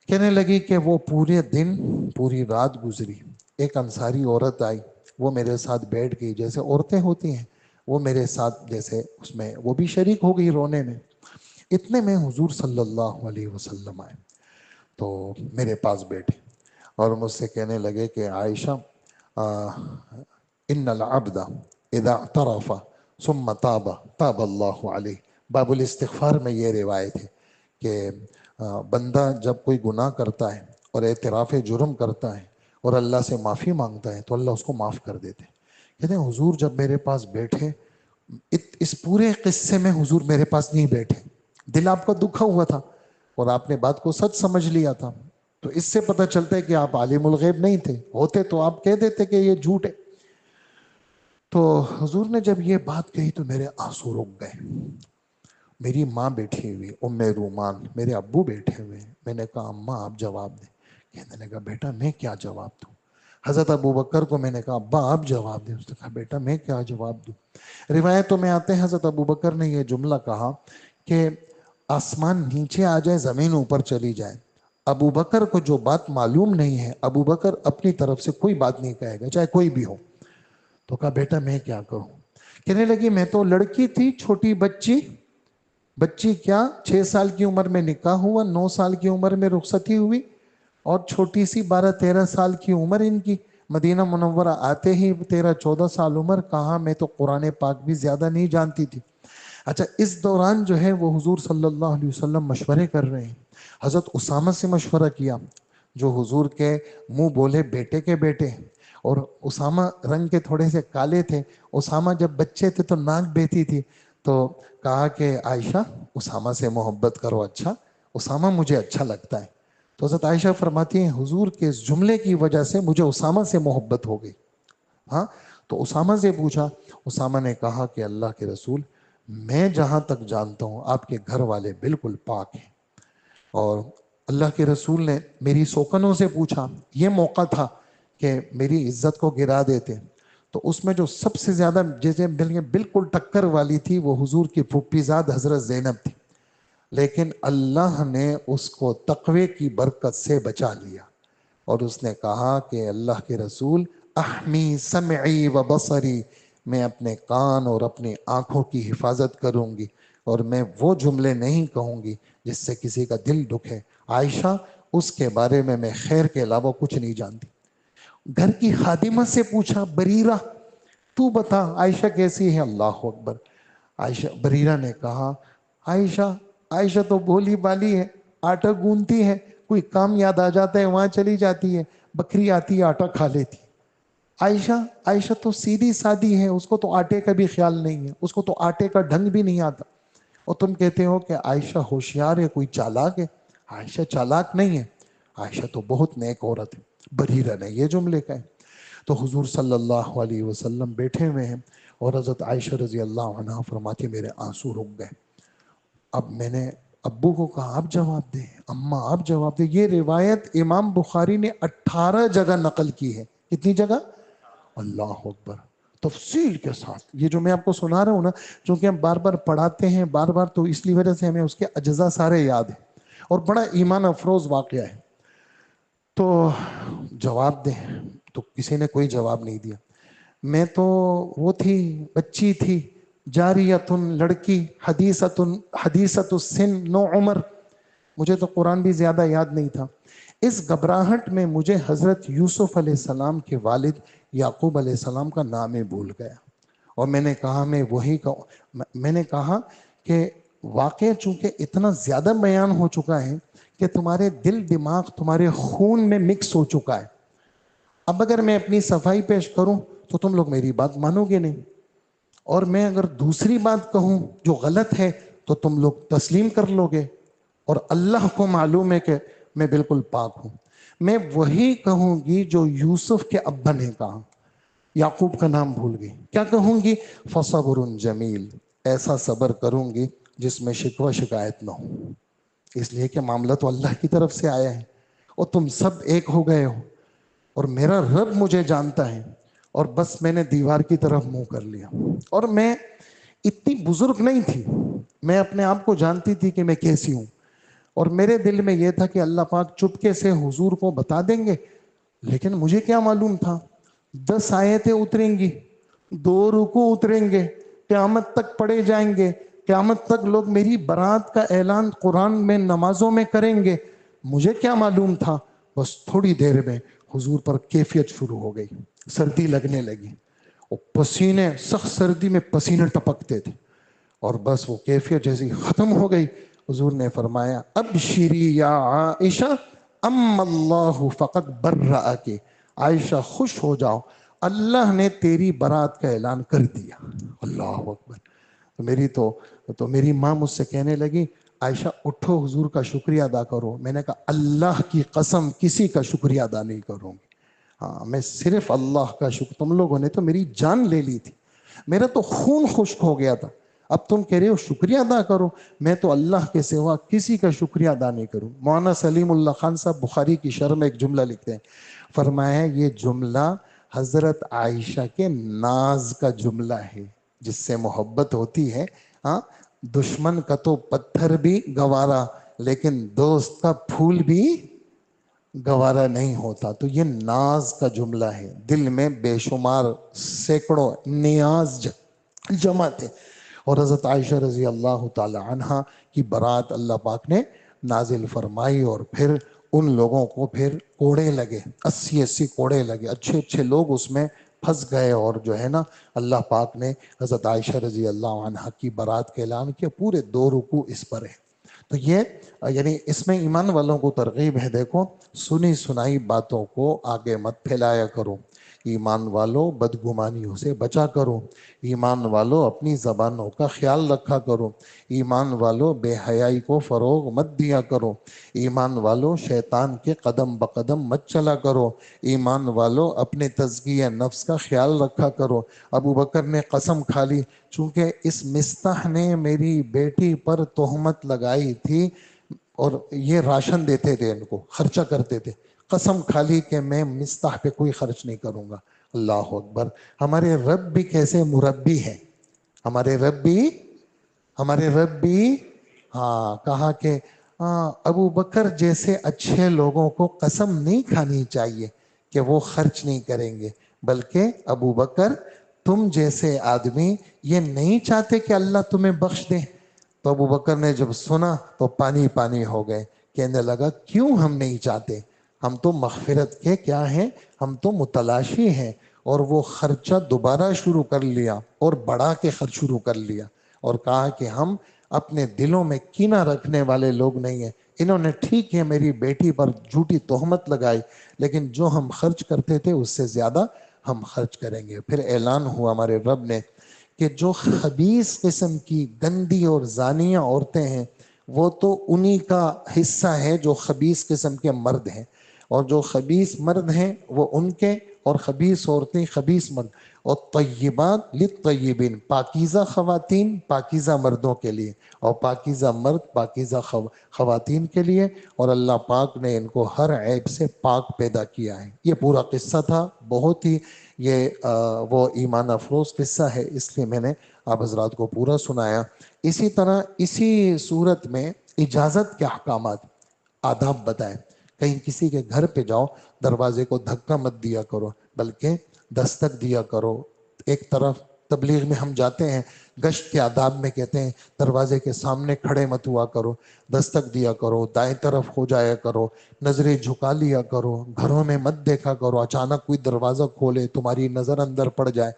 کہنے لگی کہ وہ پورے دن پوری رات گزری. ایک انصاری عورت آئی، وہ میرے ساتھ بیٹھ گئی، جیسے عورتیں ہوتی ہیں وہ میرے ساتھ جیسے اس میں وہ بھی شریک ہو گئی رونے میں. اتنے میں حضور صلی اللہ علیہ وسلم آئے تو میرے پاس بیٹھے اور مجھ سے کہنے لگے کہ عائشہ ان العبد اذا اعترف ثم تاب تاب اللہ علیہ. باب الاستغفار میں یہ روایت ہے کہ بندہ جب کوئی گناہ کرتا ہے اور اعتراف جرم کرتا ہے اور اللہ سے معافی مانگتا ہے تو اللہ اس کو معاف کر دیتے ہیں. کہتے ہیں حضور جب میرے پاس بیٹھے، اس پورے قصے میں حضور میرے پاس نہیں بیٹھے، دل آپ کا دکھا ہوا تھا اور آپ نے بات کو سچ سمجھ لیا تھا. تو اس سے پتہ چلتا ہے کہ آپ عالم الغیب نہیں تھے، ہوتے تو آپ کہہ دیتے کہ یہ جھوٹ ہے. تو حضور نے جب یہ بات کہی تو میرے آنسو رک گئے. میری ماں بیٹھی ہوئی ام رومان، میرے ابو بیٹھے ہوئے. میں نے کہا اماں آپ جواب دیں. کہنے لگا بیٹا میں کیا جواب دوں. حضرت ابو بکر کو میں نے کہا ابا آپ جواب دیں. اس نے کہا بیٹا میں کیا جواب دوں. روایتوں میں آتے ہیں حضرت ابو بکر نے یہ جملہ کہا کہ آسمان نیچے آ جائے زمین اوپر چلی جائے، ابو بکر کو جو بات معلوم نہیں ہے ابو بکر اپنی طرف سے کوئی بات نہیں کہے گا چاہے کوئی بھی ہو. تو کہا بیٹا میں کیا کروں. کہنے لگی میں تو لڑکی تھی، چھوٹی بچی کیا 6 سال کی عمر میں نکاح ہوا، 9 سال کی عمر میں رخصتی ہوئی اور چھوٹی سی 12-13 سال کی عمر ان کی. مدینہ منورہ آتے ہی 13-14 سال عمر. کہاں میں تو قرآن پاک بھی زیادہ نہیں جانتی تھی. اچھا اس دوران جو ہے وہ حضور صلی اللہ علیہ وسلم مشورے کر رہے ہیں. حضرت اسامہ سے مشورہ کیا جو حضور کے منہ بولے بیٹے کے بیٹے، اور اسامہ رنگ کے تھوڑے سے کالے تھے. اسامہ جب بچے تھے تو ناک بیتی تھی. تو کہا کہ عائشہ اسامہ سے محبت کرو. اچھا اسامہ مجھے اچھا لگتا ہے. تو حضرت عائشہ فرماتی ہیں حضور کے اس جملے کی وجہ سے مجھے اسامہ سے محبت ہو گئی. ہاں تو اسامہ سے پوچھا. اسامہ نے کہا کہ اللہ کے رسول میں جہاں تک جانتا ہوں آپ کے گھر والے بالکل پاک ہیں. اور اللہ کے رسول نے میری سوکنوں سے پوچھا. یہ موقع تھا کہ میری عزت کو گرا دیتے. تو اس میں جو سب سے زیادہ جیسے بالکل ٹکر والی تھی وہ حضور کی پھوپھی زاد حضرت زینب تھی. لیکن اللہ نے اس کو تقوی کی برکت سے بچا لیا اور اس نے کہا کہ اللہ کے رسول احمی سمعی و بصری، میں اپنے کان اور اپنی آنکھوں کی حفاظت کروں گی اور میں وہ جملے نہیں کہوں گی جس سے کسی کا دل دکھے. عائشہ اس کے بارے میں خیر کے علاوہ کچھ نہیں جانتی. گھر کی خادمہ سے پوچھا بریرہ تو بتا عائشہ کیسی ہے. اللہ اکبر. عائشہ بریرہ نے کہا عائشہ تو بھولی بالی ہے, آٹا گوندتی ہے, کوئی کام یاد آ جاتا ہے وہاں چلی جاتی ہے, بکری آتی ہے آٹا کھا لیتی. عائشہ تو سیدھی سادی ہے, اس کو تو آٹے کا بھی خیال نہیں ہے, اس کو تو آٹے کا ڈھنگ بھی نہیں آتا. اور تم کہتے ہو کہ عائشہ ہوشیار ہے, کوئی چالاک ہے. عائشہ چالاک نہیں ہے, عائشہ تو بہت نیک عورت ہے. بریرہ نے یہ جملے کہے تو حضور صلی اللہ علیہ وسلم بیٹھے ہوئے ہیں اور حضرت عائشہ رضی اللہ عنہ فرماتی میرے آنسو رک گئے. اب میں نے ابو کو کہا آپ جواب دیں, اماں آپ جواب دیں. یہ روایت امام بخاری نے 18 جگہ نقل کی ہے. کتنی جگہ؟ اللہ اکبر. تفصیل کے ساتھ. یہ جو میں آپ کو سنا رہا ہوں نا, چونکہ ہم بار بار پڑھاتے ہیں بار بار, تو اس لیے وجہ سے ہمیں اس کے اجزاء سارے یاد ہیں اور بڑا ایمان افروز واقعہ ہے. تو جواب دیں تو کسی نے کوئی جواب نہیں دیا. میں تو وہ تھی, بچی تھی, جاریتن لڑکی, حدیثت السن, 9 عمر. مجھے تو قرآن بھی زیادہ یاد نہیں تھا. اس گھبراہٹ میں مجھے حضرت یوسف علیہ السلام کے والد یعقوب علیہ السلام کا نام ہی بھول گیا. اور میں نے کہا میں نے کہا کہ واقعہ چونکہ اتنا زیادہ بیان ہو چکا ہے کہ تمہارے دل دماغ تمہارے خون میں مکس ہو چکا ہے. اب اگر میں اپنی صفائی پیش کروں تو تم لوگ میری بات مانو گے نہیں, اور میں اگر دوسری بات کہوں جو غلط ہے تو تم لوگ تسلیم کر لو گے. اور اللہ کو معلوم ہے کہ میں بالکل پاک ہوں. میں وہی کہوں گی جو یوسف کے ابا نے کہا. یعقوب کا نام بھول گئی. کیا کہوں گی؟ فصبر جمیل, ایسا صبر کروں گی جس میں شکوہ شکایت نہ ہو. اس لیے کہ معاملہ تو اللہ کی طرف سے آیا ہے اور تم سب ایک ہو گئے ہو اور میرا رب مجھے جانتا ہے. اور بس میں نے دیوار کی طرف منہ کر لیا. اور میں اتنی بزرگ نہیں تھی, میں اپنے آپ کو جانتی تھی کہ میں کیسی ہوں. اور میرے دل میں یہ تھا کہ اللہ پاک چپکے سے حضور کو بتا دیں گے. لیکن مجھے کیا معلوم تھا 10 آیتیں اتریں گی, 2 رکوع اتریں گے, قیامت تک پڑھے جائیں گے, قیامت تک لوگ میری برات کا اعلان قرآن میں نمازوں میں کریں گے. مجھے کیا معلوم تھا. بس تھوڑی دیر میں حضور پر کیفیت شروع ہو گئی, سردی لگنے لگی, اور پسینے, سخت سردی میں پسینے ٹپکتے تھے. اور بس وہ کیفیت جیسی ختم ہو گئی. حضور نے فرمایا ابشری یا عائشہ ام اللہ فقط برأک, عائشہ خوش ہو جاؤ, اللہ نے تیری برات کا اعلان کر دیا. اللہ اکبر. تو میری ماں مجھ سے کہنے لگی عائشہ اٹھو حضور کا شکریہ ادا کرو. میں نے کہا اللہ کی قسم کسی کا شکریہ ادا نہیں کروں گی. ہاں میں صرف اللہ کا شکر. تم لوگوں نے تو میری جان لے لی تھی, میرا تو خون خشک ہو گیا تھا. اب تم کہہ رہے ہو شکریہ ادا کرو, میں تو اللہ کے سوا کسی کا شکریہ ادا نہیں کروں. مولانا سلیم اللہ خان صاحب بخاری کی شرح میں ایک جملہ لکھتے ہیں, فرمایا یہ جملہ حضرت عائشہ کے ناز کا جملہ ہے, جس سے محبت ہوتی ہے. ہاں دشمن کا تو پتھر بھی گوارا, لیکن دوست کا پھول بھی گوارا نہیں ہوتا. تو یہ ناز کا جملہ ہے, دل میں بے شمار سینکڑوں نیاز جمع تھے. اور حضرت عائشہ رضی اللہ تعالی عنہ کی برات اللہ پاک نے نازل فرمائی, اور پھر ان لوگوں کو پھر کوڑے لگے, 80 کوڑے لگے, اچھے لوگ اس میں پھنس گئے. اور جو ہے نا اللہ پاک نے حضرت عائشہ رضی اللہ عنہ کی برات کا اعلان کیا. پورے 2 رکوع اس پر ہے. تو یہ یعنی اس میں ایمان والوں کو ترغیب ہے. دیکھو سنی سنائی باتوں کو آگے مت پھیلایا کرو. ایمان والو بدگمانیوں سے بچا کرو. ایمان والو اپنی زبانوں کا خیال رکھا کرو. ایمان والو بے حیائی کو فروغ مت دیا کرو. ایمان والو شیطان کے قدم بقدم مت چلا کرو. ایمان والو اپنے تزکیہ نفس کا خیال رکھا کرو. ابو بکر نے قسم کھا لی, چونکہ اس مستح نے میری بیٹی پر تہمت لگائی تھی, اور یہ راشن دیتے تھے, ان کو خرچہ کرتے تھے. قسم کھا لی کہ میں مستح پہ کوئی خرچ نہیں کروں گا. اللہ اکبر. ہمارے رب بھی کیسے مربی ہے, ہمارے رب بھی ہاں کہا کہ ابو بکر جیسے اچھے لوگوں کو قسم نہیں کھانی چاہیے کہ وہ خرچ نہیں کریں گے, بلکہ ابو بکر تم جیسے آدمی یہ نہیں چاہتے کہ اللہ تمہیں بخش دے. تو ابو بکر نے جب سنا تو پانی ہو گئے کہنے لگا کیوں ہم نہیں چاہتے، ہم تو مغفرت کے کیا ہیں، ہم تو متلاشی ہیں. اور وہ خرچہ دوبارہ شروع کر لیا اور بڑھا کے خرچ شروع کر لیا اور کہا کہ ہم اپنے دلوں میں کینہ رکھنے والے لوگ نہیں ہیں. انہوں نے ٹھیک ہے میری بیٹی پر جھوٹی تہمت لگائی، لیکن جو ہم خرچ کرتے تھے اس سے زیادہ ہم خرچ کریں گے. پھر اعلان ہوا ہمارے رب نے کہ جو خبیث قسم کی گندی اور زانیہ عورتیں ہیں وہ تو انہی کا حصہ ہے جو خبیث قسم کے مرد ہیں، اور جو خبیث مرد ہیں وہ ان کے، اور خبیث عورتیں خبیث مرد. اور طیبات للطیبین، پاکیزہ خواتین پاکیزہ مردوں کے لیے، اور پاکیزہ مرد پاکیزہ خواتین کے لیے. اور اللہ پاک نے ان کو ہر عیب سے پاک پیدا کیا ہے. یہ پورا قصہ تھا، بہت ہی یہ وہ ایمان افروز قصہ ہے، اس لیے میں نے آپ حضرات کو پورا سنایا. اسی طرح اسی صورت میں اجازت کے احکامات، آداب بتائیں. کہیں کسی کے گھر پہ جاؤ، دروازے کو دھکا مت دیا کرو بلکہ دستک دیا کرو. ایک طرف تبلیغ میں ہم جاتے ہیں، گشت کے آداب میں کہتے ہیں دروازے کے سامنے کھڑے مت ہوا کرو، دستک دیا کرو، دائیں طرف ہو جایا کرو، نظریں جھکا لیا کرو، گھروں میں مت دیکھا کرو اچانک کوئی دروازہ کھولے تمہاری نظر اندر پڑ جائے،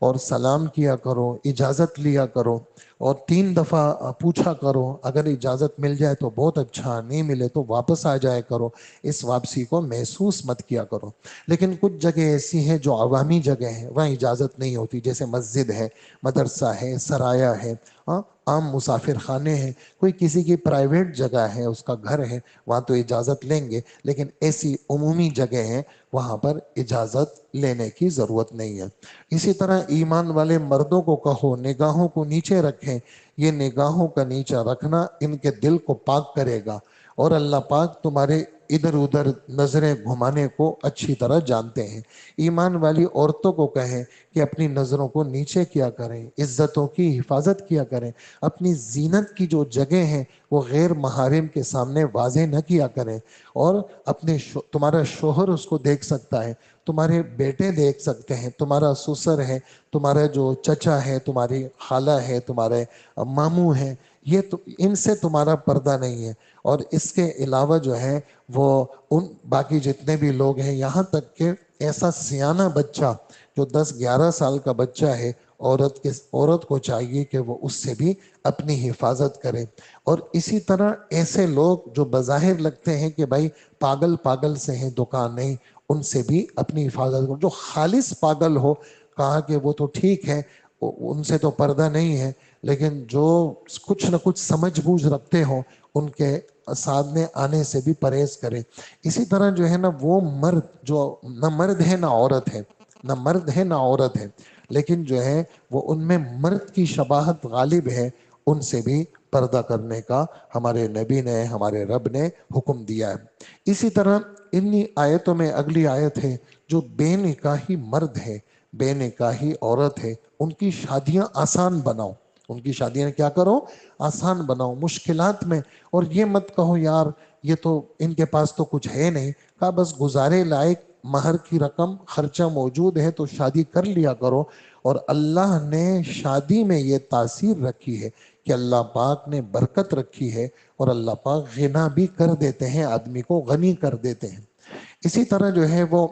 اور سلام کیا کرو، اجازت لیا کرو، اور 3 دفعہ پوچھا کرو. اگر اجازت مل جائے تو بہت اچھا، نہیں ملے تو واپس آ جائے کرو. اس واپسی کو محسوس مت کیا کرو. لیکن کچھ جگہ ایسی ہیں جو عوامی جگہ ہیں، وہاں اجازت نہیں ہوتی، جیسے مسجد ہے، مدرسہ ہے، سرایہ ہے، عام مسافر خانے ہیں. کوئی کسی کی پرائیویٹ جگہ ہے، اس کا گھر ہے، وہاں تو اجازت لیں گے، لیکن ایسی عمومی جگہ ہیں وہاں پر اجازت لینے کی ضرورت نہیں ہے. اسی طرح ایمان والے مردوں کو کہو نگاہوں کو نیچے رکھیں. یہ نگاہوں کا نیچا رکھنا ان کے دل کو پاک کرے گا، اور اللہ پاک تمہارے ادھر ادھر نظریں گھمانے کو اچھی طرح جانتے ہیں. ایمان والی عورتوں کو کہیں کہ اپنی نظروں کو نیچے کیا کریں، عزتوں کی حفاظت کیا کریں، اپنی زینت کی جو جگہ ہیں وہ غیر محارم کے سامنے واضح نہ کیا کریں. اور اپنے تمہارا شوہر اس کو دیکھ سکتا ہے، تمہارے بیٹے دیکھ سکتے ہیں، تمہارا سسر ہے، تمہارا جو چچا ہے، تمہاری خالہ ہے، تمہارے ماموں ہیں، یہ تو ان سے تمہارا پردہ نہیں ہے. اور اس کے علاوہ جو ہے وہ ان باقی جتنے بھی لوگ ہیں، یہاں تک کہ ایسا سیانہ بچہ جو 10-11 سال کا بچہ ہے، عورت کو چاہیے کہ وہ اس سے بھی اپنی حفاظت کرے. اور اسی طرح ایسے لوگ جو بظاہر لگتے ہیں کہ بھائی پاگل سے ہیں، دکان نہیں، ان سے بھی اپنی حفاظت کرو. جو خالص پاگل ہو، کہا کہ وہ تو ٹھیک ہے، ان سے تو پردہ نہیں ہے، لیکن جو کچھ نہ کچھ سمجھ بوجھ رکھتے ہوں ان کے سامنے آنے سے بھی پرہیز کرے. اسی طرح جو ہے نا وہ مرد جو نہ مرد ہے نہ عورت ہے، نہ مرد ہے نہ عورت ہے، لیکن جو ہے وہ ان میں مرد کی شباہت غالب ہے، ان سے بھی پردہ کرنے کا ہمارے نبی نے، ہمارے رب نے حکم دیا ہے. اسی طرح انہی آیتوں میں اگلی آیت ہے، جو بے نکاحی مرد ہے، بے نکاحی عورت ہے، ان کی شادیاں آسان بناؤ. ان کی شادیاں کیا کرو؟ آسان بناؤ مشکلات میں. اور یہ مت کہو یار یہ تو ان کے پاس تو کچھ ہے نہیں، کہا بس گزارے لائق مہر کی رقم خرچہ موجود ہے تو شادی کر لیا کرو. اور اللہ نے شادی میں یہ تاثیر رکھی ہے کہ اللہ پاک نے برکت رکھی ہے، اور اللہ پاک غنا بھی کر دیتے ہیں، آدمی کو غنی کر دیتے ہیں. اسی طرح جو ہے وہ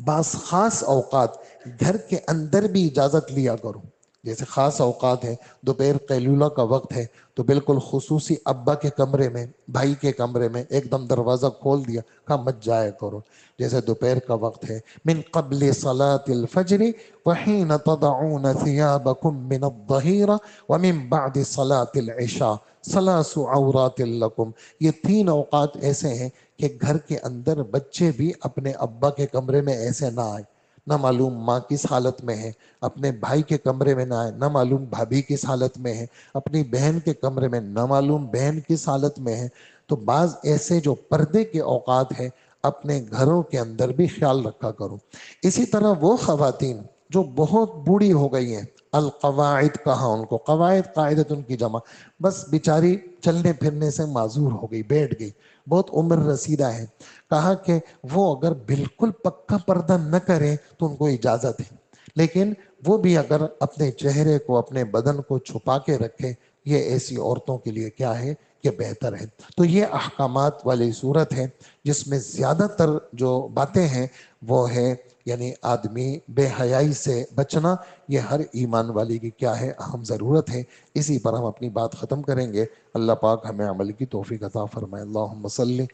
بعض خاص اوقات گھر کے اندر بھی اجازت لیا کرو. جیسے خاص اوقات ہے، دوپہر قیلولہ کا وقت ہے تو بالکل خصوصی ابا کے کمرے میں، بھائی کے کمرے میں ایک دم دروازہ کھول دیا، کہا مت جایا کرو. جیسے دوپہر کا وقت ہے، من قبل صلاة الفجر وحین تضعون ثیابکم من الظہیرہ ومن بعد صلاة العشاء ثلاث عورات لکم. یہ 3 اوقات ایسے ہیں کہ گھر کے اندر بچے بھی اپنے ابا کے کمرے میں ایسے نہ آئے، نہ معلوم ماں کس حالت میں ہے، اپنے بھائی کے کمرے میں نہ آئے، نہ معلوم بھابھی کس حالت میں ہے، اپنی بہن کے کمرے میں نہ معلوم بہن کس حالت میں ہے. تو بعض ایسے جو پردے کے اوقات ہیں اپنے گھروں کے اندر بھی خیال رکھا کرو. اسی طرح وہ خواتین جو بہت بوڑھی ہو گئی ہیں، القواعد کہا ان کو، قواعد قاعدت ان کی جمع، بس بیچاری چلنے پھرنے سے معذور ہو گئی، بیٹھ گئی، بہت عمر رسیدہ ہے. کہا کہ وہ اگر بالکل پکا پردہ نہ کریں تو ان کو اجازت ہے، لیکن وہ بھی اگر اپنے چہرے کو، اپنے بدن کو چھپا کے رکھے، یہ ایسی عورتوں کے لیے کیا ہے؟ یہ بہتر ہے۔ تو یہ احکامات والی صورت ہے جس میں زیادہ تر جو باتیں ہیں وہ ہے یعنی آدمی بے حیائی سے بچنا، یہ ہر ایمان والی کی کیا ہے اہم ضرورت ہے۔ اسی پر ہم اپنی بات ختم کریں گے۔ اللہ پاک ہمیں عمل کی توفیق عطا فرمائے۔ اللہم صلی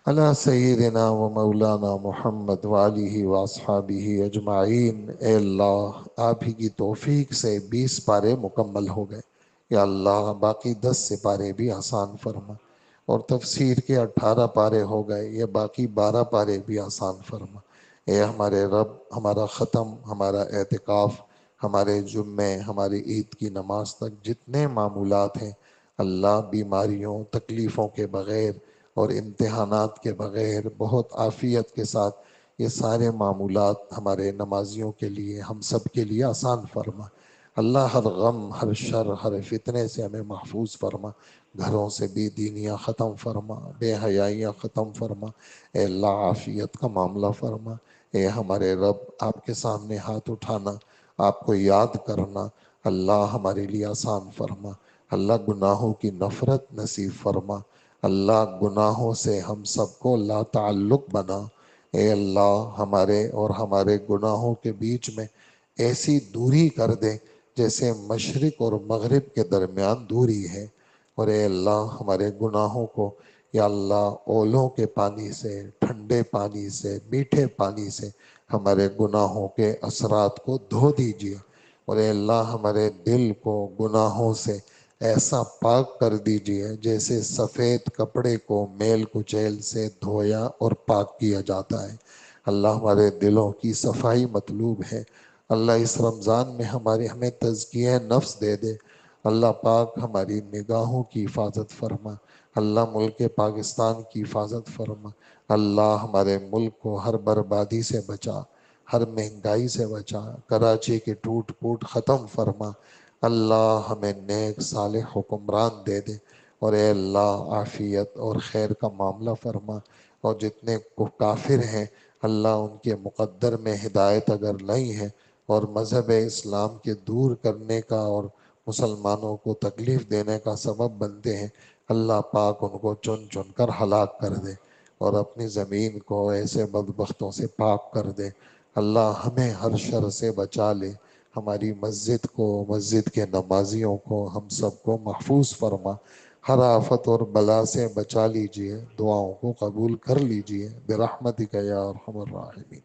علی سیدنا و مولانا محمد وآلہ واصحابہ اجمعین۔ اے اللہ، آپ ہی کی توفیق سے 20 پارے مکمل ہو گئے، یا اللہ باقی 10 سپارے بھی آسان فرما، اور تفسیر کے 18 پارے ہو گئے، یہ باقی 12 پارے بھی آسان فرما۔ اے ہمارے رب، ہمارا ختم، ہمارا اعتکاف، ہمارے جمعے، ہماری عید کی نماز تک جتنے معمولات ہیں اللہ، بیماریوں تکلیفوں کے بغیر اور امتحانات کے بغیر بہت عافیت کے ساتھ یہ سارے معمولات ہمارے نمازیوں کے لیے، ہم سب کے لیے آسان فرما۔ اللہ ہر غم، ہر شر، ہر فتنے سے ہمیں محفوظ فرما، گھروں سے بے دینیاں ختم فرما، بے حیائیاں ختم فرما۔ اے اللہ عافیت کا معاملہ فرما۔ اے ہمارے رب، آپ کے سامنے ہاتھ اٹھانا، آپ کو یاد کرنا اللہ ہمارے لیے آسان فرما۔ اللہ گناہوں کی نفرت نصیب فرما۔ اللہ گناہوں سے ہم سب کو لا تعلق بنا۔ اے اللہ ہمارے اور ہمارے گناہوں کے بیچ میں ایسی دوری کر دے جیسے مشرق اور مغرب کے درمیان دوری ہے۔ اور اے اللہ ہمارے گناہوں کو یا اللہ اولوں کے پانی سے، ٹھنڈے پانی سے، میٹھے پانی سے ہمارے گناہوں کے اثرات کو دھو دیجئے۔ اور اے اللہ ہمارے دل کو گناہوں سے ایسا پاک کر دیجئے جیسے سفید کپڑے کو میل کچیل سے دھویا اور پاک کیا جاتا ہے۔ اللہ ہمارے دلوں کی صفائی مطلوب ہے۔ اللہ اس رمضان میں ہمیں تزکیہ نفس دے دے۔ اللہ پاک ہماری نگاہوں کی حفاظت فرما۔ اللہ ملک پاکستان کی حفاظت فرما۔ اللہ ہمارے ملک کو ہر بربادی سے بچا، ہر مہنگائی سے بچا، کراچی کی ٹوٹ پھوٹ ختم فرما۔ اللہ ہمیں نیک صالح حکمران دے دے، اور اے اللہ عافیت اور خیر کا معاملہ فرما۔ اور جتنے کافر ہیں اللہ ان کے مقدر میں ہدایت اگر نہیں ہے اور مذہب اسلام کے دور کرنے کا اور مسلمانوں کو تکلیف دینے کا سبب بنتے ہیں، اللہ پاک ان کو چن چن کر ہلاک کر دے اور اپنی زمین کو ایسے بدبختوں سے پاک کر دے۔ اللہ ہمیں ہر شر سے بچا لے، ہماری مسجد کو، مسجد کے نمازیوں کو، ہم سب کو محفوظ فرما۔ ہر آفت اور بلا سے بچا لیجئے، دعاؤں کو قبول کر لیجئے برحمتک یا ارحم الراحمین۔